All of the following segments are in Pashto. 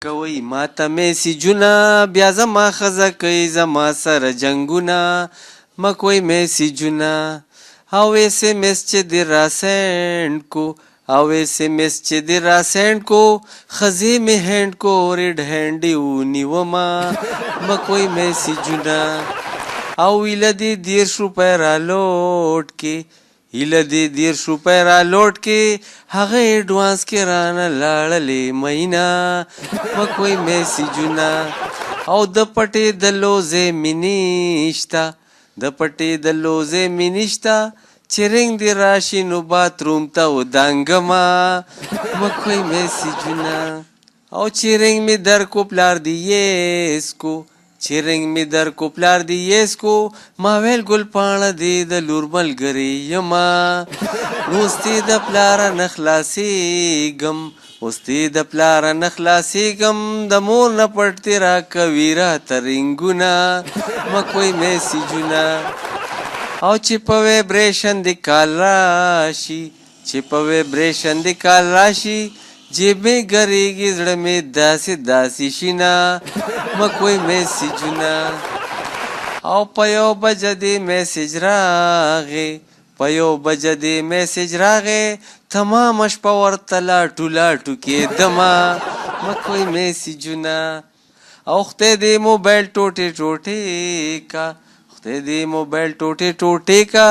کوي ماته میسیجونه بیا زما ښځه کوي زما سره جنګونه مه کوئ میسیجونه او ایس ایم ایس چې دې راسینډ کو او ایس ایم ایس چې دې راسینډ کو ښځې مې هینډ کو ریډ هینډ یې ونیومه مه کوئ میسیجونه او ایله دې 10 روپۍ رالوټ کې ایله دې 10 روپۍ رالوټ کې هغه ایډوانس کې رانه لاړلې مینا مه کوئ میسیجونه او د پټې د لوزې مې نشته د پټې د لوزې مې نشته چې رنګ دې راشي نو باتروم ته ودانګمه مه کوئ میسیجونه او چې رنګ مې در کو پلار دې یس کو چې رنګ مې در کو پلار دې یس کو ما ویل ګل پاڼه دې د لور ملګرې یمه نو اوس دې د پلاره نه خلاصېږم اوس دې د پلاره نه خلاصېږم د مور نه پټ دې راکوي راته رنګونه مه کوئ میسیجونه او چې په ویبریشن دې کال راشي چې په ویبریشن دې کال راشي جیب میں گریگی زړه میں داسې داسې شینا مه کوئ میسیجونه او په یو بجه دې میسیج راغې په یو بجه دې میسیج راغې تمامه شپه ورته لاټو لاټو کېدمه مه کوئ میسیجونه او خدای دې موبایل ټوټې ټوټې کا خدای دې موبایل ټوټې ټوټې کا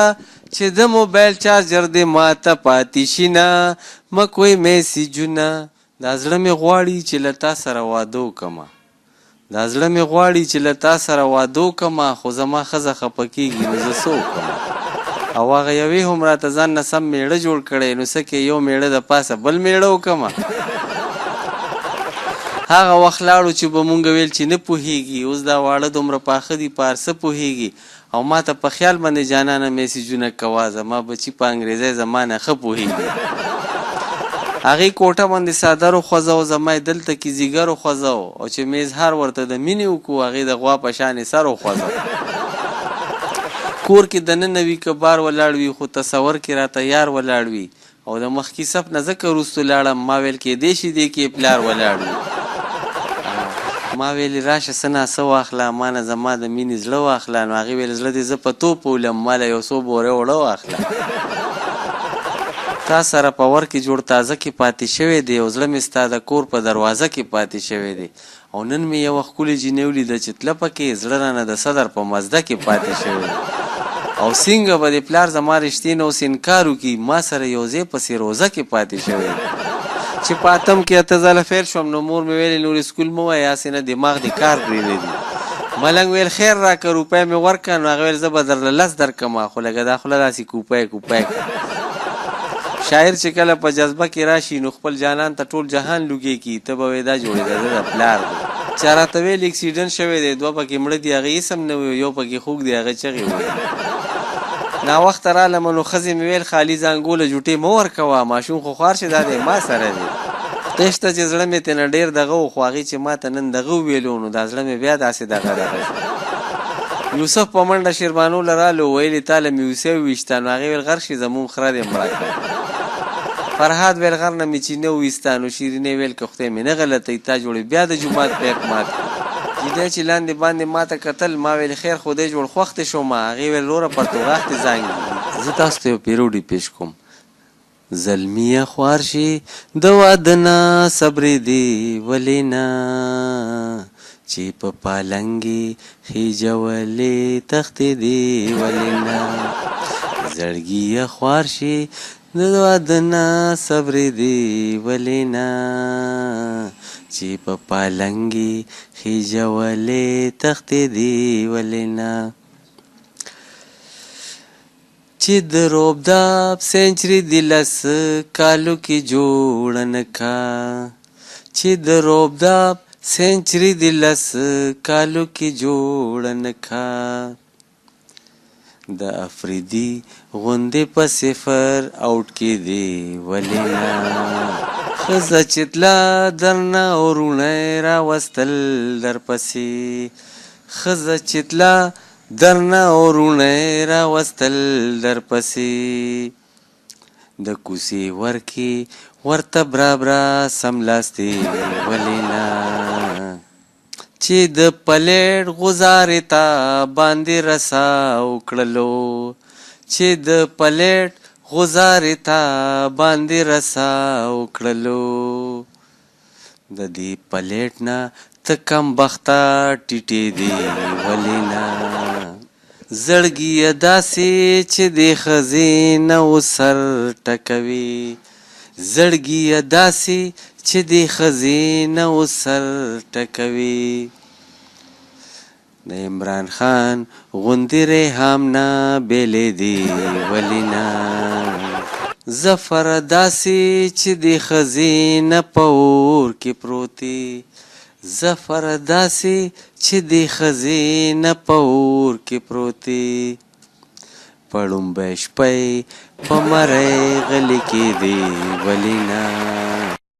چې د موبایل چارجر دې ماته پاتې شي نه مه کوئ میسیجونه دا زړه مې غواړي چې له تا سره واده وکړمه دا زړه مې غواړي چې له تا سره واده وکړمه خو زما ښځه خفه کېږي نو زه څه وکړم او هغه یوې هم راته ځان نه سم میړه جوړ کړی نو څه کې یو میړه د پاسه بل میړه وکړمه هغه وخت لاړو چې به مونږ ویل چې نه پوهېږي اوس دا واړه دومره پاخه دي په هر څه پوهېږي او ما ته په خیال باندې جانانه میسیجونه کوه زما بچي په انګریزۍ زما نه ښه پوهېږي هغې کوټه باندې څادر وخوځو زما یې دلته کې ځیګر وخوځو او چې مې اظهار ورته د مینې وکړو هغې د غوا په شانې سر وخوځو کور کې دننه وي که بار ولاړ وي خو تصور کې راته یار ولاړ وي او د مخکې صف نه ځکه وروستو لاړم ما ویل کېدی شي دې کې پلار ولاړ وي ما ویلې راشه څه ناڅه واخله ما نه زما د مینې زړه واخله نو هغې ویل زړه دې زه په توپ ولم ما له یو څو بورې اوړه واخله تا سره په ور کې جوړ تازه کې پاتې شوی دی او زړه مې ستا د کور په دروازه کې پاتې شوی دی او نن مې یوه ښکلې جینۍ ولیده چې تله پکې زړه رانه د صدر په مزده کې پاتې شوی او څنګه به د پلار زما رښتې نه اوس انکار وکړي ما سره یو ځای پسې روزه کې پاتې شوی چې په اتم کې اته ځله فیل شوم نو مور مې ویلې نور اسکول مه وایه هسې نه دماغ دې کار پرې نه دي ملنګ ویل خیر راکړه روپۍ مې ورکړه نو هغه ویل زه به درله 10 درکړمه خو لکه دا خوله داسې کوپی کوپی شاعر چې کله په جذبه کې راشي نو خپل جانان ته ټول جهان لوګې کي ته به وایې دا جوړېده د پلار دی چا راته ویل اکسیډنټ شوی دی 2 پکې مړه دي هغه اسم نه وي یو پکې خوږ دی هغه چغې وایي ناوخته رالمه نو ښځې مې ویل خالي زانګوله جوټې مه ورکوه ماشوم خو خوار شي دا دی ما سره دی خدای شته چې زړه مې ترېنه ډېر دغه و خو هغې چې ما ته نن دغه وویلو نو دا زړه مې بیا داسې دغه شو یوسف په منډه شیربانو له رالو ویلې تا له مې یوسف وویشته نو هغې ویل غر شي زمونږ خره دې مړه کړه فرهاد ویل غر نه مې چینه وویسته نو شیرینې ویل که خدای مې نه غلطوي تا جوړې بیا د جومات پیک مات جیدی چې لاندې باندې ما ته کتل ما ویل خیر خدای جوړ خوښتې شوم هغې ویل وروره پرتوغاښتې زانګ زه تاسو ته یو پیروډي پیش کوم زلمیه خوار شي د واده نه صبرېدې ولې نه چې په پالنګې خېجولې تښتېدې ولې نه زړګیه خوار شي د واده نه صبرېدې ولې نه چې په پالنګې خېجولې تښتېدې ولې نه چې د روبداب سینچري د 10 کالو کې جوړه نه کا چې د روبداب سینچري د 10 کالو کې جوړه نه کا د افریدي غوندې په صفر آوټ کېدې ولې نه ښځه چې تله درنه وروڼی راوستل درپسې ښځه چې تله درنه وروڼی راوستل درپسې د کوڅې ورکې ورته برابره سملاستې ولې نه چې د پلیټ غزارې ته باندې رسا وکړلو چې د پلیټ غزارې ته باندې رسا وکړلو د دې پلیټ نه ته کم بخته ټیټې دی ولې نه زړګي داسې چې د ښځې نه سر ټکوي زړګي داسې چې د ښځې نه سر ټکوي د عمران خان غوندې ریحام نه بیلې دی ولې نه ظفر داسې چې د ښځې نه په اور کې پروتي ظفر داسې چې د ښځې نه په اور کې پروتي په ړومبی شپی په مرۍ غلي کېدې ولې نه